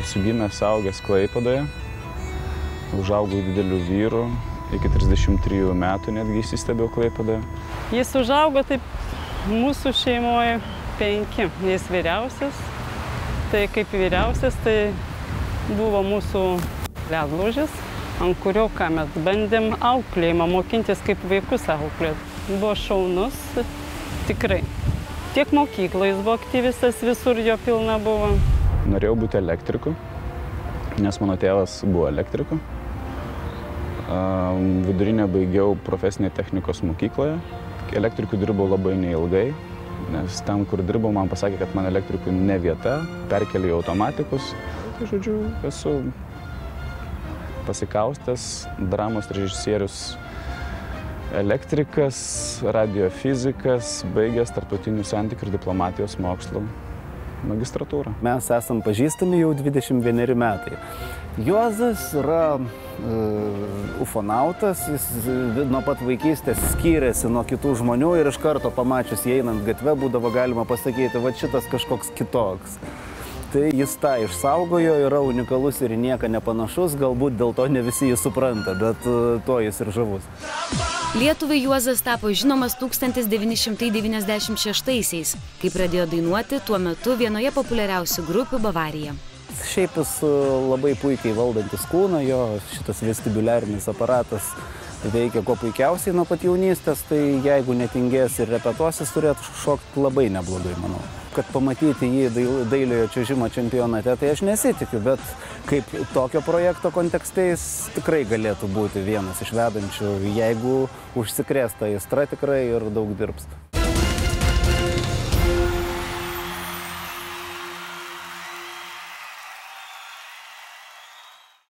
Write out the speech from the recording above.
Esu gimęs augęs Klaipėdoje, užaugau dideliu vyru, iki 33 metų netgi įsistebėjau Klaipėdoje. Jis užaugo taip mūsų šeimoje 5, jis vyriausias. Tai kaip vyriausias, tai buvo mūsų ledlaužis, ant kurio ką mes bandėm auklėjimą mokintis, kaip vaikus auklėt. Buvo šaunus, tikrai. Tiek mokykloje jis buvo aktyvistas, visur jo pilna buvo. Norėjau būti elektriku, nes mano tėvas buvo elektriku. Vidurinę baigiau profesinėje technikos mokykloje. Elektrikų dirbau labai neilgai, nes ten, kur dirbau, man pasakė, kad man elektrikų ne vieta, perkėlė į automatikus. Tai, žodžiu, esu pasikaustęs, dramos režisierius, elektrikas, radiofizikas, baigęs tarptautinių santykių ir diplomatijos mokslų magistratūrą. Mes esam pažįstami jau 21 metai. Juozas yra ufonautas, jis nuo pat vaikystės skyrėsi nuo kitų žmonių ir iš karto pamačius jį einant gatve būdavo galima pasakyti, va šitas kažkoks kitoks. Tai jis tą išsaugojo, yra unikalus ir į nieką nepanašus, galbūt dėl to ne visi jį supranta, bet to jis ir žavus. Lietuvai Juozas tapo žinomas 1996-aisiais, kai pradėjo dainuoti tuo metu vienoje populiariausių grupių Bavarija. Šiaip jis labai puikiai valdantis kūną, jo šitas vestibuliarinis aparatas veikia kuo puikiausiai nuo pat jaunystės, tai jeigu netingės ir repetuosis, turėtų šokti labai neblogai, manau. Kad pamatyti jį dailiojo čiuožimo čempionate, tai aš nesitikiu, bet kaip tokio projekto kontekste jis tikrai galėtų būti vienas iš vedančių, jeigu užsikrės ta aistra tikrai ir daug dirbs.